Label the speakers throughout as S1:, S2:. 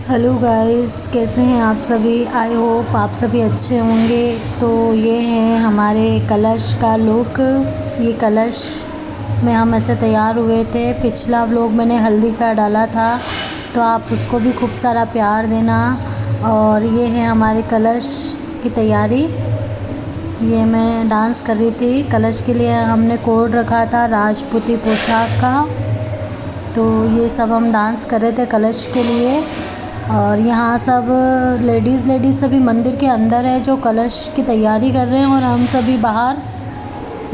S1: Hello guys, कैसे हैं आप सभी। आई होप आप सभी अच्छे होंगे। तो ये है हमारे कलश का लुक। ये कलश में हम ऐसे तैयार हुए थे। पिछला व्लॉग मैंने हल्दी का डाला था, तो आप उसको भी खूब सारा प्यार देना। और ये है हमारे कलश की तैयारी। ये मैं डांस कर रही थी। कलश के लिए हमने कोड रखा था राजपूती पोशाक का। तो ये सब हम डांस कर रहे थे कलश के लिए। और यहाँ सब लेडीज़ सभी मंदिर के अंदर है जो कलश की तैयारी कर रहे हैं, और हम सभी बाहर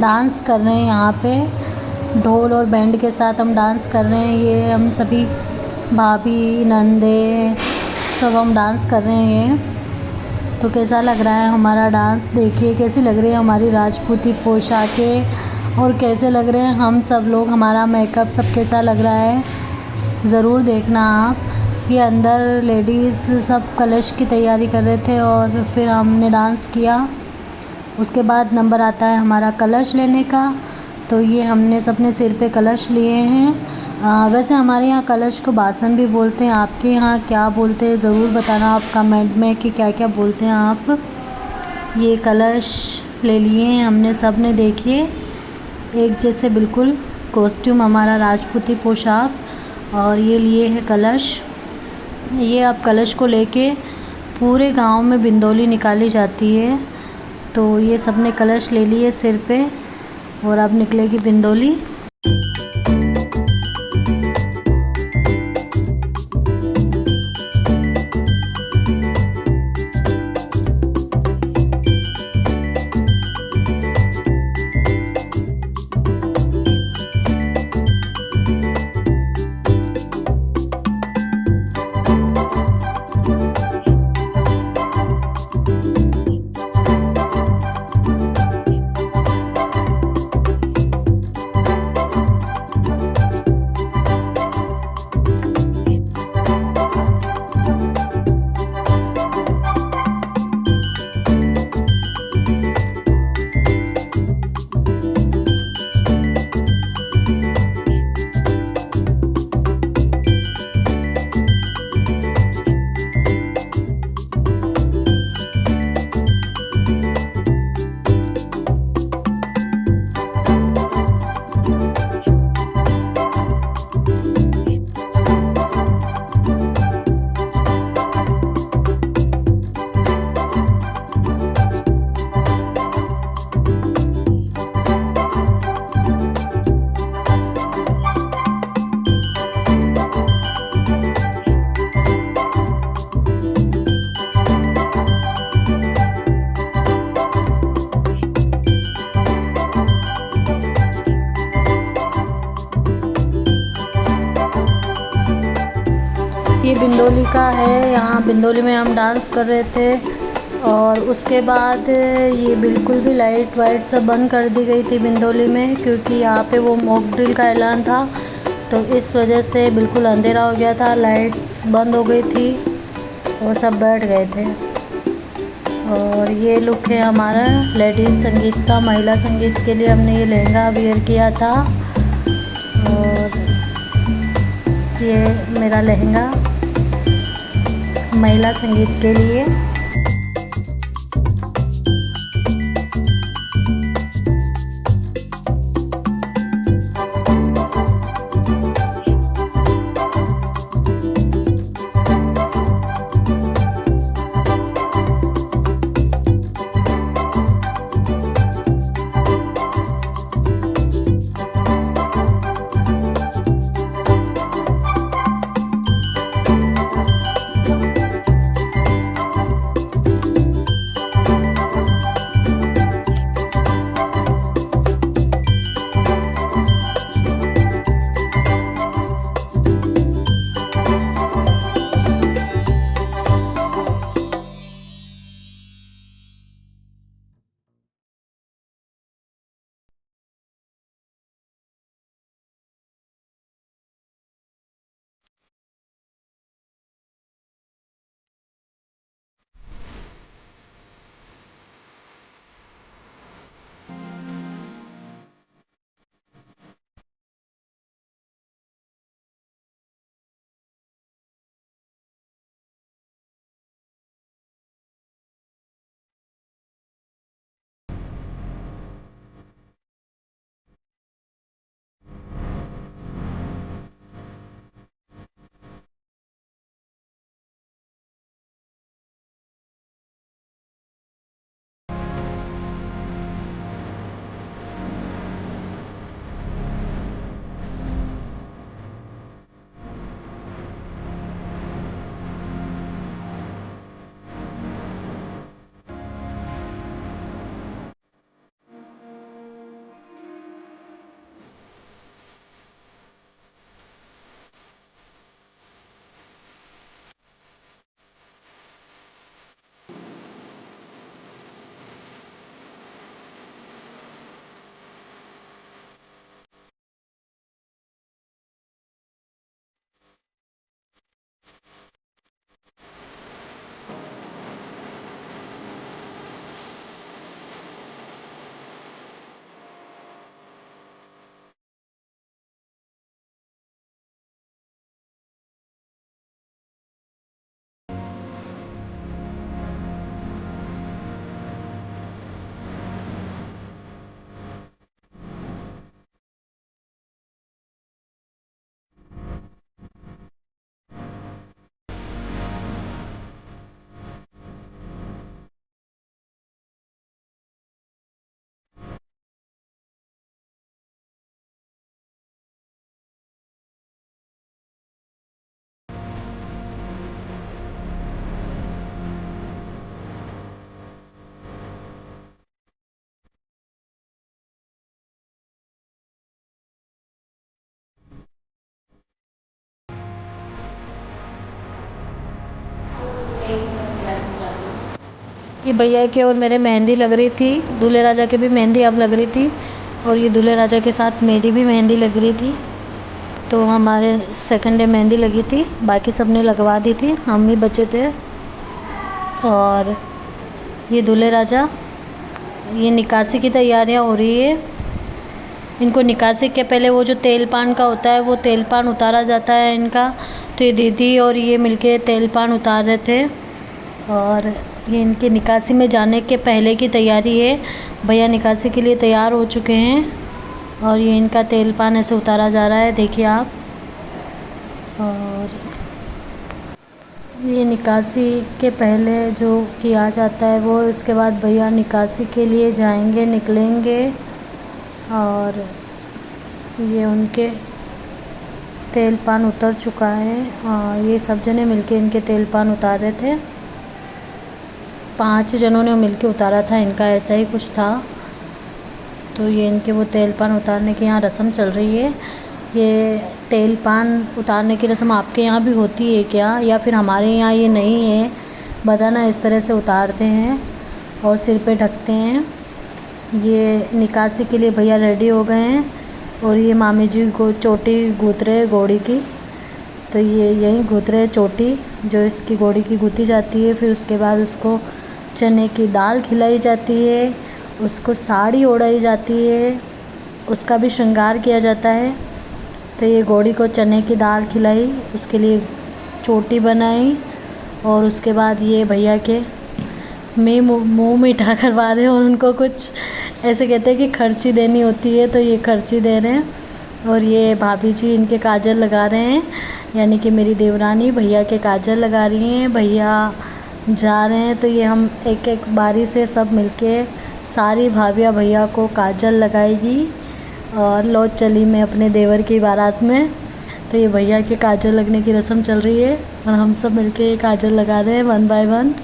S1: डांस कर रहे हैं। यहाँ पे ढोल और बैंड के साथ हम डांस कर रहे हैं। ये हम सभी भाभी नंदे सब हम डांस कर रहे हैं। तो कैसा लग रहा है हमारा डांस, देखिए कैसी लग रही है हमारी राजपूती पोशाकें, और कैसे लग रहे हैं हम सब लोग, हमारा मेकअप सब कैसा लग रहा है ज़रूर देखना आप। ये अंदर लेडीज़ सब कलश की तैयारी कर रहे थे और फिर हमने डांस किया। उसके बाद नंबर आता है हमारा कलश लेने का। तो ये हमने सबने सिर पे कलश लिए हैं। वैसे हमारे यहाँ कलश को बासन भी बोलते हैं। आपके यहाँ क्या बोलते हैं ज़रूर बताना आप कमेंट में कि क्या क्या बोलते हैं आप। ये कलश ले लिए हैं हमने सब ने, देखिए एक जैसे बिल्कुल कॉस्ट्यूम हमारा राजपूती पोशाक। और ये लिए है कलश। ये अब कलश को लेके पूरे गांव में बिंदोली निकाली जाती है। तो ये सब ने कलश ले लिए सिर पे, और अब निकलेगी बिंदोली। ये बिंदोली का है। यहाँ बिंदोली में हम डांस कर रहे थे। और उसके बाद ये बिल्कुल भी लाइट वाइट सब बंद कर दी गई थी बिंदोली में, क्योंकि यहाँ पे वो मॉक ड्रिल का ऐलान था। तो इस वजह से बिल्कुल अंधेरा हो गया था, लाइट्स बंद हो गई थी और सब बैठ गए थे। और ये लुक है हमारा लेडीज़ संगीत का। महिला संगीत के लिए हमने ये लहंगा वेयर किया था। और ये मेरा लहंगा महिला संगीत के लिए। ये भैया की और मेरे मेहंदी लग रही थी, दूल्हे राजा की भी मेहंदी अब लग रही थी और ये दूल्हे राजा के साथ मेरी भी मेहंदी लग रही थी। तो हमारे सेकंड डे मेहंदी लगी थी, बाकी सब ने लगवा दी थी, हम ही बचे थे। और ये दूल्हे राजा, ये निकासी की तैयारियां हो रही है। इनको निकासी के पहले वो जो तेल पान का होता है वो तेल पान उतारा जाता है इनका। तो ये दीदी और ये मिलके तेल पान उतार रहे थे और ये इनकी निकासी में जाने के पहले की तैयारी है। भैया निकासी के लिए तैयार हो चुके हैं और ये इनका तेल पान ऐसे उतारा जा रहा है, देखिए आप। और ये निकासी के पहले जो किया जाता है वो, उसके बाद भैया निकासी के लिए जाएंगे, निकलेंगे। और ये उनके तेल पान उतर चुका है। ये सब जने मिलके इनके तेल पान उतार रहे थे, 5 जनों ने मिलके उतारा था इनका, ऐसा ही कुछ था। तो ये इनके वो तेल पान उतारने की यहाँ रस्म चल रही है। ये तेल पान उतारने की रस्म आपके यहाँ भी होती है क्या, या फिर हमारे यहाँ ये नहीं है बताना। इस तरह से उतारते हैं और सिर पे ढकते हैं। ये निकासी के लिए भैया रेडी हो गए हैं और ये मामी जी को चोटी गूँथ रहे घोड़ी की। तो ये यहीं गूँथ रहे चोटी जो इसकी घोड़ी की गूँथी जाती है। फिर उसके बाद उसको चने की दाल खिलाई जाती है, उसको साड़ी ओढ़ाई जाती है, उसका भी श्रृंगार किया जाता है। तो ये घोड़ी को चने की दाल खिलाई, उसके लिए चोटी बनाई और उसके बाद ये भैया के मुँह मीठा करवा रहे हैं और उनको कुछ ऐसे कहते हैं कि खर्ची देनी होती है, तो ये खर्ची दे रहे हैं। और ये भाभी जी इनके काजल लगा रहे हैं, यानी कि मेरी देवरानी भैया के काजल लगा रही हैं। भैया जा रहे हैं तो ये हम एक एक बारी से सब मिलके सारी भाभियाँ भैया को काजल लगाएगी। और लौट चली मैं अपने देवर की बारात में। तो ये भैया के काजल लगने की रस्म चल रही है और हम सब मिलके काजल लगा रहे हैं 1 बाय 1।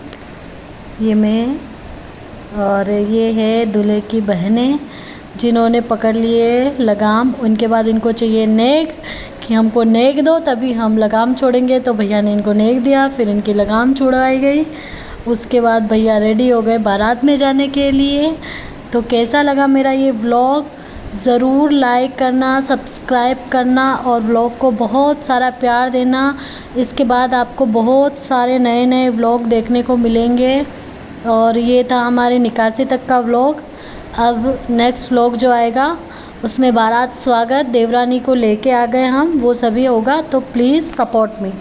S1: ये मैं और ये है दूल्हे की बहनें जिन्होंने पकड़ लिए लगाम। उनके बाद इनको चाहिए नेग, कि हमको नेग दो तभी हम लगाम छोड़ेंगे। तो भैया ने इनको नेग दिया, फिर इनकी लगाम छुड़वाई गई। उसके बाद भैया रेडी हो गए बारात में जाने के लिए। तो कैसा लगा मेरा ये व्लॉग, ज़रूर लाइक करना, सब्सक्राइब करना और व्लॉग को बहुत सारा प्यार देना। इसके बाद आपको बहुत सारे नए नए व्लॉग देखने को मिलेंगे। और ये था हमारे निकासी तक का व्लॉग। अब नेक्स्ट व्लॉग जो आएगा उसमें बारात स्वागत देवरानी को लेके आ गए हम, वो सभी होगा। तो प्लीज़ सपोर्ट मी।